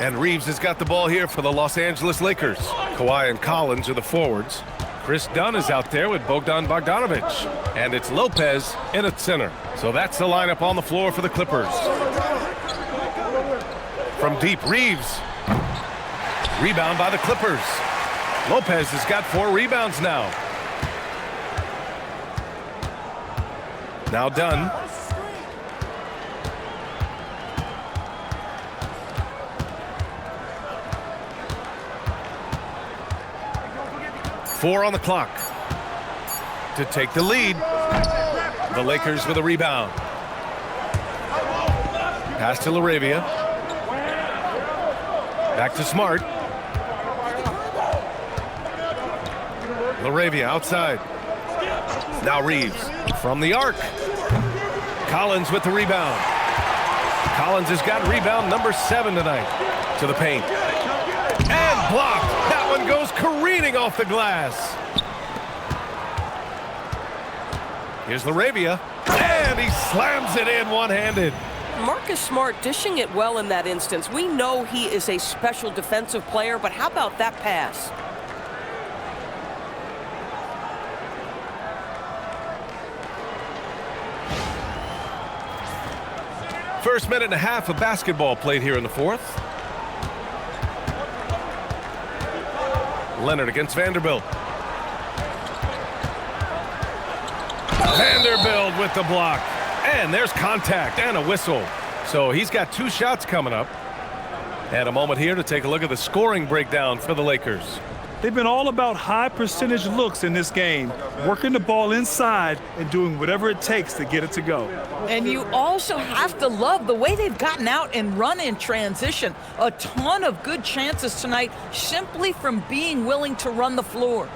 And Reeves has got the ball here for the Los Angeles Lakers. Kawhi and Collins are the forwards. Chris Dunn is out there with Bogdan Bogdanovic. And it's Lopez in at center. So that's the lineup on the floor for the Clippers. From deep, Reeves. Rebound by the Clippers. Lopez has got 4 rebounds now. Now Dunn. Four on the clock to take the lead. The Lakers with a rebound. Pass to LaRavia. Back to Smart. LaRavia outside. Now Reeves from the arc. Collins with the rebound. Collins has got rebound number 7 tonight. To the paint. And blocked. That one goes careening off the glass. Here's LaRavia. And he slams it in one-handed. Marcus Smart dishing it well in that instance. We know he is a special defensive player, but how about that pass? First minute and a half of basketball played here in the fourth. Leonard against Vanderbilt. Vanderbilt with the block. And there's contact and a whistle. So he's got 2 shots coming up. And a moment here to take a look at the scoring breakdown for the Lakers. They've been all about high percentage looks in this game, working the ball inside and doing whatever it takes to get it to go. And you also have to love the way they've gotten out and run in transition. A ton of good chances tonight simply from being willing to run the floor.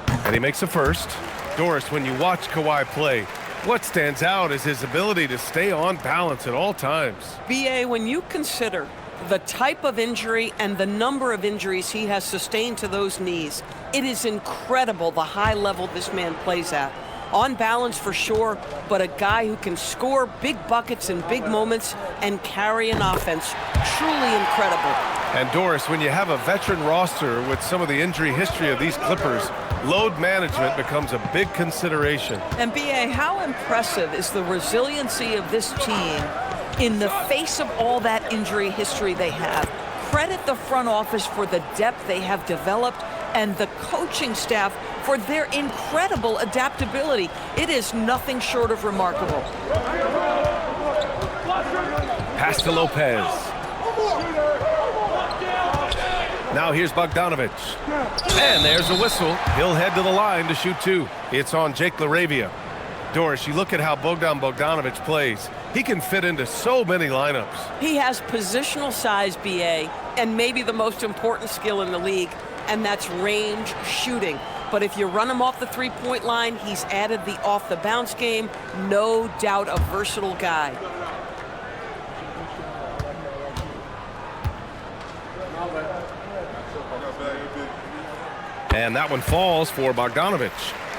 And he makes the first. Doris, when you watch Kawhi play, what stands out is his ability to stay on balance at all times. BA, when you consider the type of injury and the number of injuries he has sustained to those knees, it is incredible the high level this man plays at. On balance for sure, but a guy who can score big buckets in big moments and carry an offense. Truly incredible. And Doris, when you have a veteran roster with some of the injury history of these Clippers, load management becomes a big consideration. And BA, how impressive is the resiliency of this team in the face of all that injury history they have. Credit the front office for the depth they have developed and the coaching staff for their incredible adaptability. It is nothing short of remarkable. Pass to Lopez. Now here's Bogdanovic. And there's a whistle. He'll head to the line to shoot 2. It's on Jake LaRavia. Doris, you look at how Bogdan Bogdanovic plays. He can fit into so many lineups. He has positional size, BA, and maybe the most important skill in the league, and that's range shooting. But if you run him off the three-point line, he's added the off-the-bounce game. No doubt a versatile guy. And that one falls for Bogdanovic.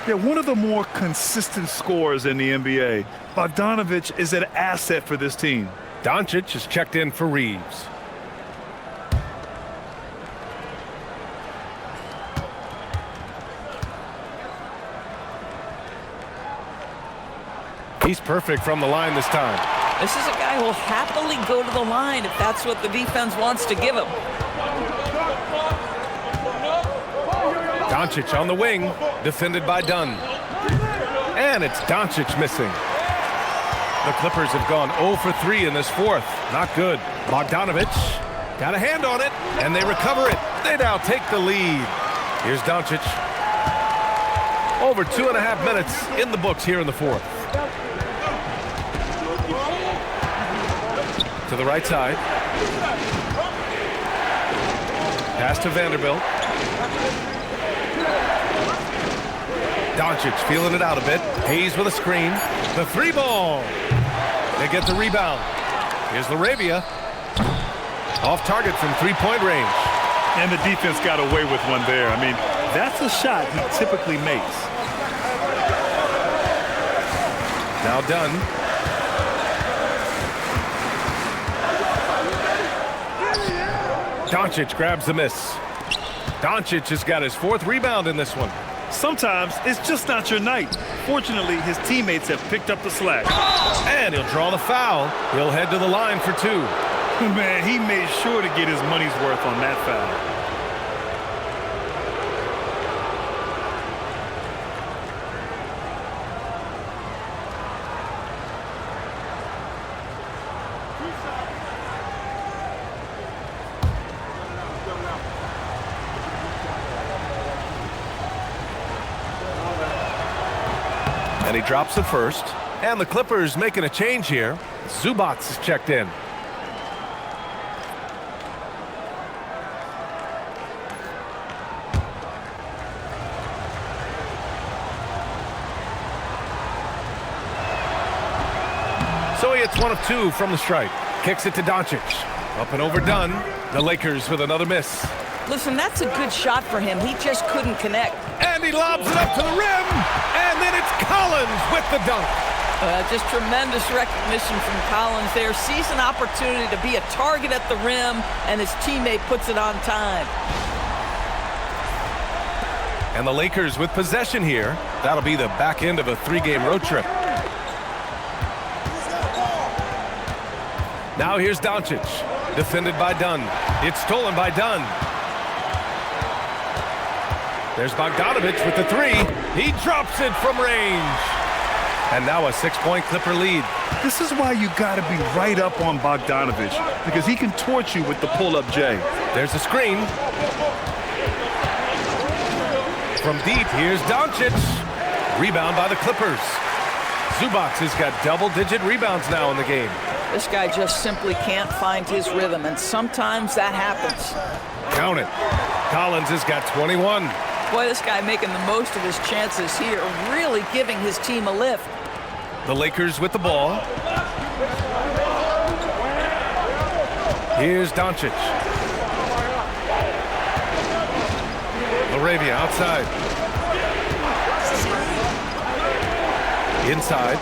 Yeah, one of the more consistent scorers in the NBA. Bogdanovic is an asset for this team. Doncic is checked in for Reeves. He's perfect from the line this time. This is a guy who will happily go to the line if that's what the defense wants to give him. Doncic on the wing, defended by Dunn. And it's Doncic missing. The Clippers have gone 0 for 3 in this fourth. Not good. Bogdanovic got a hand on it, and they recover it. They now take the lead. Here's Doncic. Over 2.5 minutes in the books here in the fourth. To the right side. Pass to Vanderbilt. Doncic feeling it out a bit. Hayes with a screen. The 3 ball. They get the rebound. Here's LaRavia. Off target from 3-point range. And the defense got away with one there. I mean, that's a shot he typically makes. Now Dunn. Doncic grabs the miss. Doncic has got his 4th rebound in this one. Sometimes it's just not your night. Fortunately, his teammates have picked up the slack. And he'll draw the foul. He'll head to the line for 2. Man, he made sure to get his money's worth on that foul. And he drops it first. And the Clippers making a change here. Zubac is checked in. So he hits 1 of 2 from the stripe. Kicks it to Doncic. Up and over Dunn. The Lakers with another miss. Listen, that's a good shot for him. He just couldn't connect. And he lobs it up to the rim. And then it's Collins with the dunk. Just tremendous recognition from Collins there. Sees an opportunity to be a target at the rim, and his teammate puts it on time. And the Lakers with possession here. That'll be the back end of a 3-game road trip. Now here's Doncic. Defended by Dunn. It's stolen by Dunn. There's Bogdanovich with the 3. He drops it from range. And now a 6-point Clipper lead. This is why you got to be right up on Bogdanovich, because he can torch you with the pull-up J. There's a screen. From deep, here's Doncic. Rebound by the Clippers. Zubac has got double-digit rebounds now in the game. This guy just simply can't find his rhythm, and sometimes that happens. Count it. Collins has got 21. Boy, this guy making the most of his chances here, really giving his team a lift. The Lakers with the ball. Here's Doncic. Laravia outside. Inside.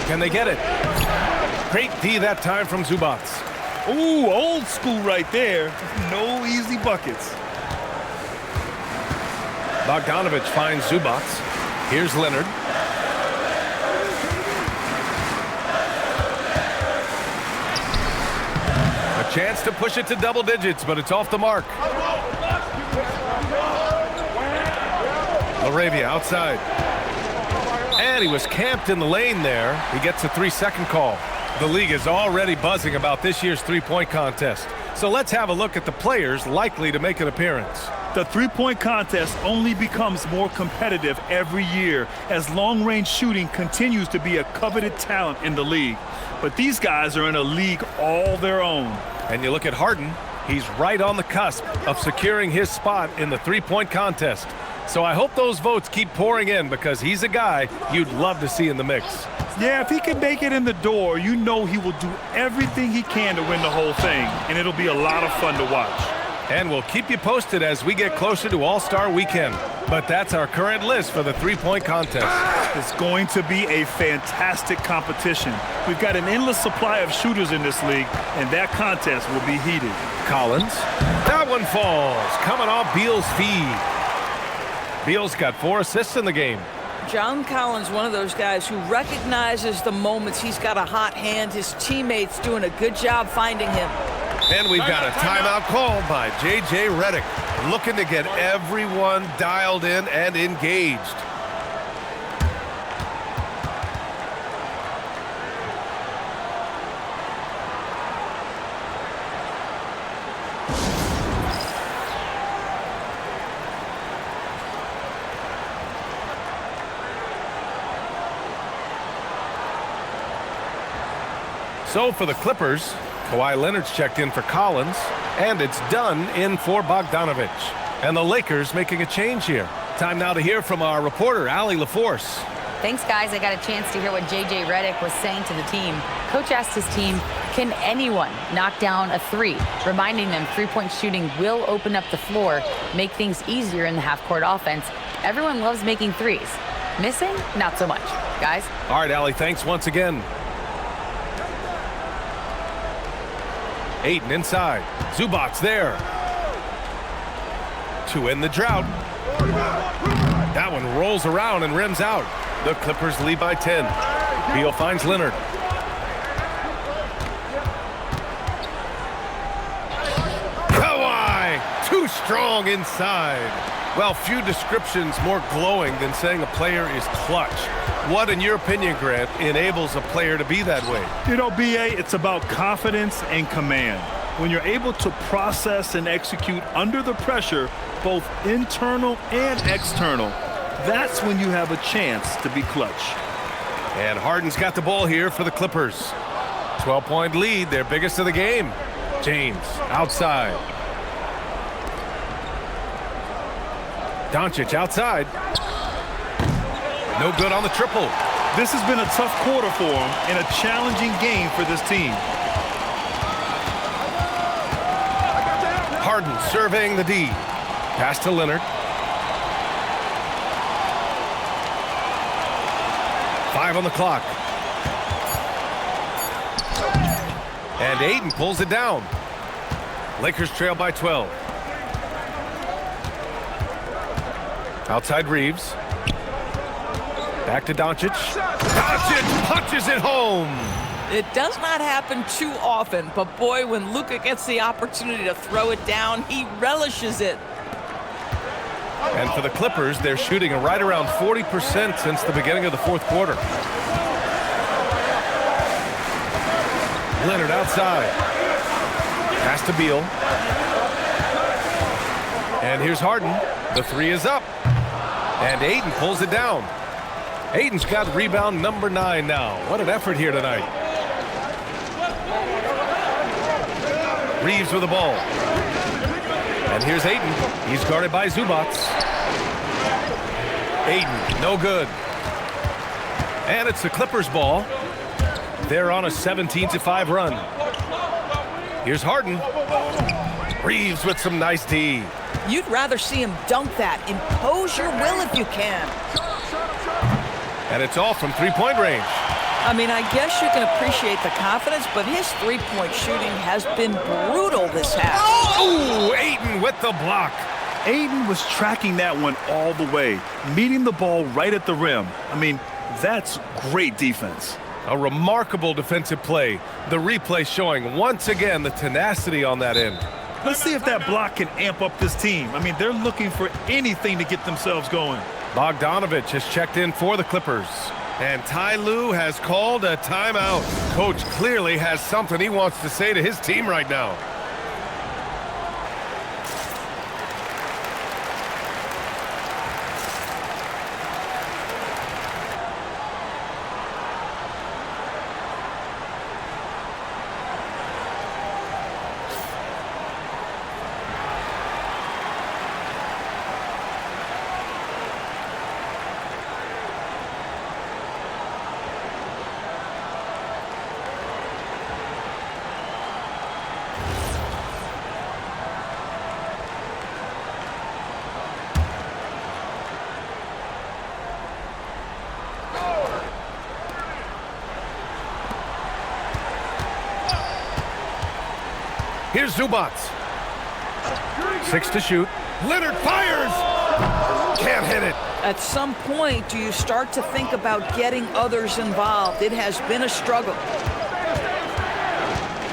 Can they get it? Great D that time from Zubac. Ooh, old school right there. No easy buckets. Bogdanovich finds Zubac. Here's Leonard. A chance to push it to double digits, but it's off the mark. Laravia outside. And he was camped in the lane there. He gets a 3-second call. The league is already buzzing about this year's 3-point contest. So let's have a look at the players likely to make an appearance. The 3-point contest only becomes more competitive every year as long-range shooting continues to be a coveted talent in the league. But these guys are in a league all their own. And you look at Harden, he's right on the cusp of securing his spot in the 3-point contest. So I hope those votes keep pouring in, because he's a guy you'd love to see in the mix. Yeah, if he can make it in the door, you know he will do everything he can to win the whole thing, and it'll be a lot of fun to watch. And we'll keep you posted as we get closer to All-Star Weekend. But that's our current list for the 3-point contest. It's going to be a fantastic competition. We've got an endless supply of shooters in this league, and that contest will be heated. Collins. That one falls, coming off Beal's feed. Beal's got 4 assists in the game. John Collins, one of those guys who recognizes the moments he's got a hot hand. His teammates doing a good job finding him. And we've got a timeout called by J.J. Redick, looking to get everyone dialed in and engaged. So for the Clippers, Kawhi Leonard's checked in for Collins, and it's Dunn in for Bogdanovich. And the Lakers making a change here. Time now to hear from our reporter, Allie LaForce. Thanks, guys. I got a chance to hear what J.J. Redick was saying to the team. Coach asked his team, can anyone knock down a 3? Reminding them 3-point shooting will open up the floor, make things easier in the half-court offense. Everyone loves making 3s. Missing? Not so much. Guys? All right, Allie, thanks once again. Ayton inside. Zubac's there. To end the drought. That one rolls around and rims out. The Clippers lead by 10. Beal finds Leonard. Kawhi, too strong inside. Well, few descriptions more glowing than saying a player is clutch. What, in your opinion, Grant, enables a player to be that way? You know, B.A., it's about confidence and command. When you're able to process and execute under the pressure, both internal and external, that's when you have a chance to be clutch. And Harden's got the ball here for the Clippers. 12-point lead, their biggest of the game. James outside. Doncic outside. No good on the triple. This has been a tough quarter for him and a challenging game for this team. Harden surveying the D. Pass to Leonard. 5 on the clock. And Ayton pulls it down. Lakers trail by 12. Outside Reeves. Back to Doncic. Doncic punches it home. It does not happen too often, but boy, when Luka gets the opportunity to throw it down, he relishes it. And for the Clippers, they're shooting right around 40% since the beginning of the fourth quarter. Leonard outside. Pass to Beal. And here's Harden. The three is up. And Ayton pulls it down. Ayton's got rebound number 9 now. What an effort here tonight. Reeves with the ball. And here's Ayton. He's guarded by Zubac. Ayton, no good. And it's the Clippers ball. They're on a 17-5 run. Here's Harden. Reeves with some nice D. You'd rather see him dunk that. Impose your will if you can. And it's all from three-point range. I mean, I guess you can appreciate the confidence, but his three-point shooting has been brutal this half. Oh, Ayton with the block. Ayton was tracking that one all the way, meeting the ball right at the rim. I mean, that's great defense. A remarkable defensive play. The replay showing once again the tenacity on that end. Let's see if that block can amp up this team. I mean, they're looking for anything to get themselves going. Bogdanovich has checked in for the Clippers. And Ty Lue has called a timeout. Coach clearly has something he wants to say to his team right now. Here's Zubac. 6 to shoot. Leonard fires! Can't hit it. At some point, do you start to think about getting others involved? It has been a struggle.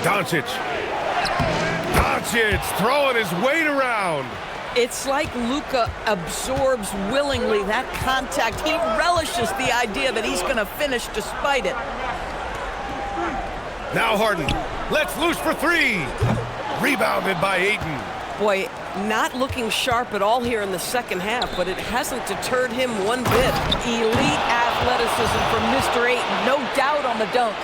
Doncic. Doncic throwing his weight around. It's like Luka absorbs willingly that contact. He relishes the idea that he's going to finish despite it. Now Harden. Let's loose for 3. Rebounded by Ayton. Boy, not looking sharp at all here in the second half, but it hasn't deterred him one bit. Elite athleticism from Mr. Ayton, no doubt on the dunk.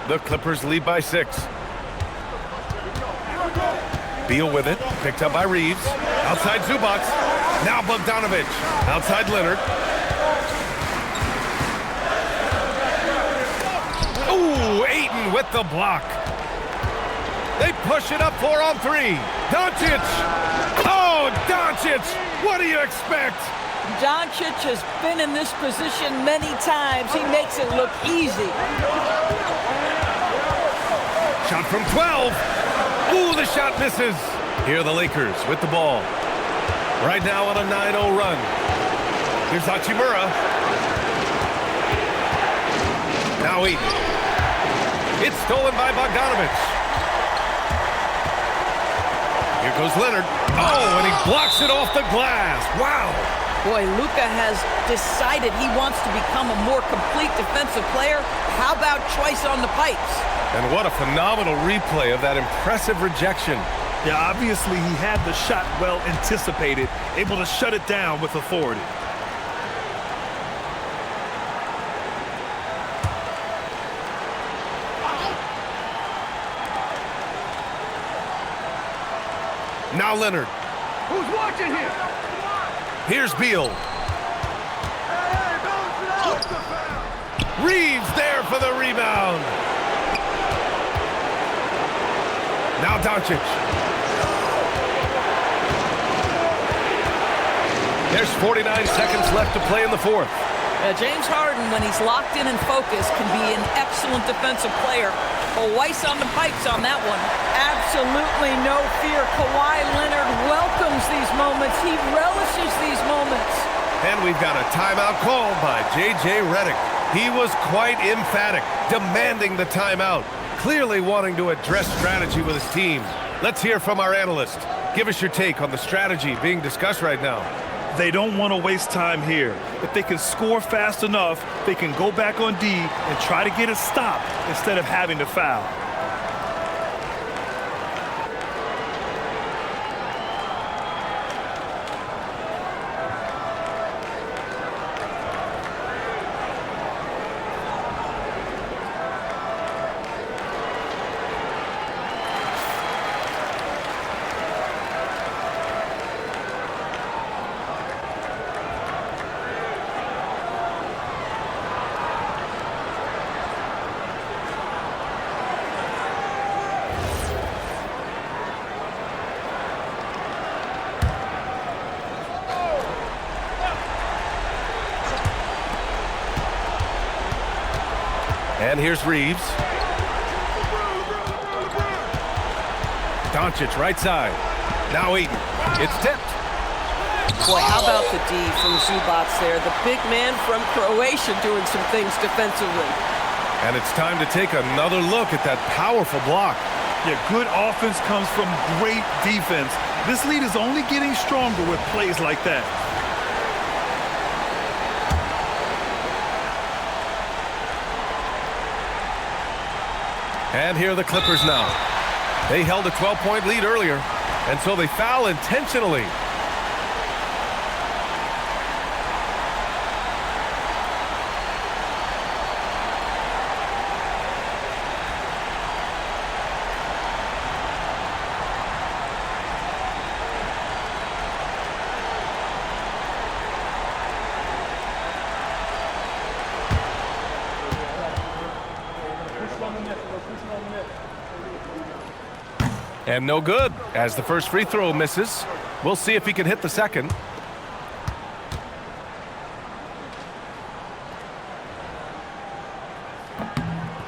The Clippers lead by 6. Beal with it, picked up by Reeves. Outside Zubac. Now Bogdanovich. Outside Leonard. Ooh, Ayton with the block. They push it up 4 on 3. Doncic. Oh, Doncic Doncic, what do you expect? Doncic has been in this position many times. He makes it look easy. Shot from 12. Ooh, the shot misses. Here are the Lakers with the ball. Right now on a 9-0 run. Here's Hachimura. Now Eaton. It's stolen by Bogdanovich. Here goes Leonard. Oh, and he blocks it off the glass. Wow. Boy, Luka has decided he wants to become a more complete defensive player. How about twice on the pipes? And what a phenomenal replay of that impressive rejection. Yeah, obviously he had the shot well anticipated, able to shut it down with authority. Now Leonard. Who's watching here? Here's Beal. Reeves there for the rebound. Now Doncic. There's 49 seconds left to play in the fourth. James Harden, when he's locked in and focused, can be an excellent defensive player. But Weiss on the pipes on that one. Absolutely no fear. Kawhi Leonard welcomes these moments. He relishes these moments. And we've got a timeout called by J.J. Redick. He was quite emphatic, demanding the timeout, clearly wanting to address strategy with his team. Let's hear from our analyst. Give us your take on the strategy being discussed right now. They don't want to waste time here. If they can score fast enough, they can go back on D and try to get a stop instead of having to foul. And here's Reeves. Doncic right side. Now Eaton. It's tipped. Boy, how about the D from Zubac there? The big man from Croatia doing some things defensively. And it's time to take another look at that powerful block. Yeah, good offense comes from great defense. This lead is only getting stronger with plays like that. And here are the Clippers now. They held a 12-point lead earlier, and so they foul intentionally. And no good, as the first free throw misses. We'll see if he can hit the second.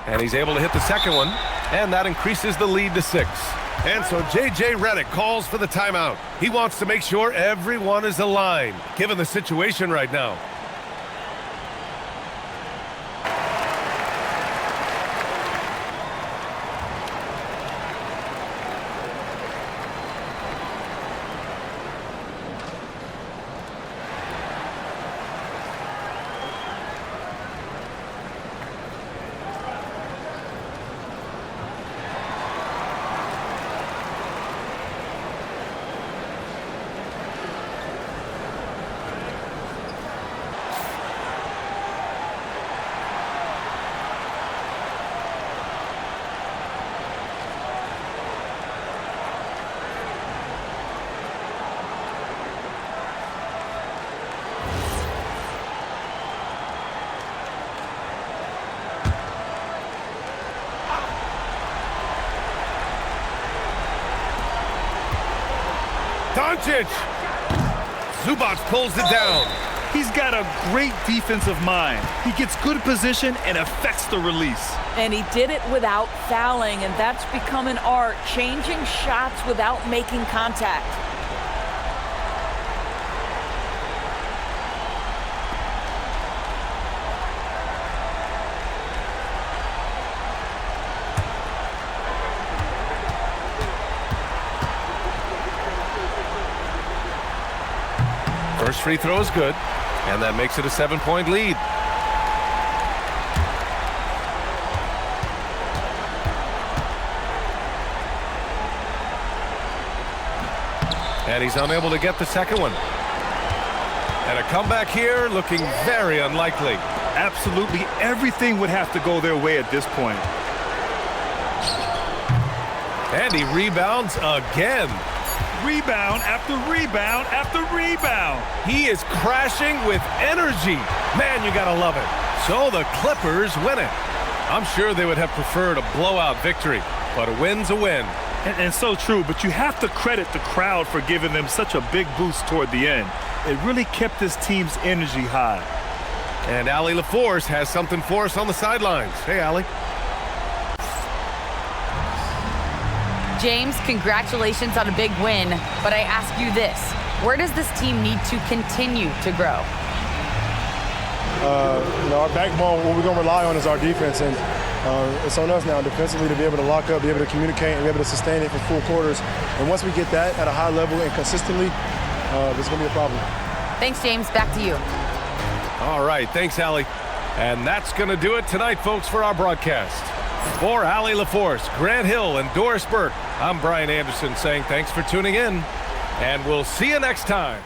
And he's able to hit the second one, and that increases the lead to 6. And so J.J. Redick calls for the timeout. He wants to make sure everyone is aligned, given the situation right now. Doncic! Zubac pulls it down. He's got a great defensive mind. He gets good position and affects the release. And he did it without fouling, and that's become an art, changing shots without making contact. First free throw is good, and that makes it a 7-point lead. And he's unable to get the second one. And a comeback here looking very unlikely. Absolutely everything would have to go their way at this point. And he rebounds again. Rebound after rebound after rebound. He is crashing with energy. Man, you gotta love it. So the Clippers win it. I'm sure they would have preferred a blowout victory, but a win's a win. And so true, but you have to credit the crowd for giving them such a big boost toward the end. It really kept this team's energy high. And Allie LaForce has something for us on the sidelines. Hey, Allie. James, congratulations on a big win, but I ask you this. Where does this team need to continue to grow? Our backbone, what we're going to rely on is our defense, and it's on us now defensively to be able to lock up, be able to communicate, and be able to sustain it for full quarters. And once we get that at a high level and consistently, there's going to be a problem. Thanks, James. Back to you. All right, thanks, Allie. And that's going to do it tonight, folks, for our broadcast. For Allie LaForce, Grant Hill, and Doris Burke, I'm Brian Anderson saying thanks for tuning in, and we'll see you next time.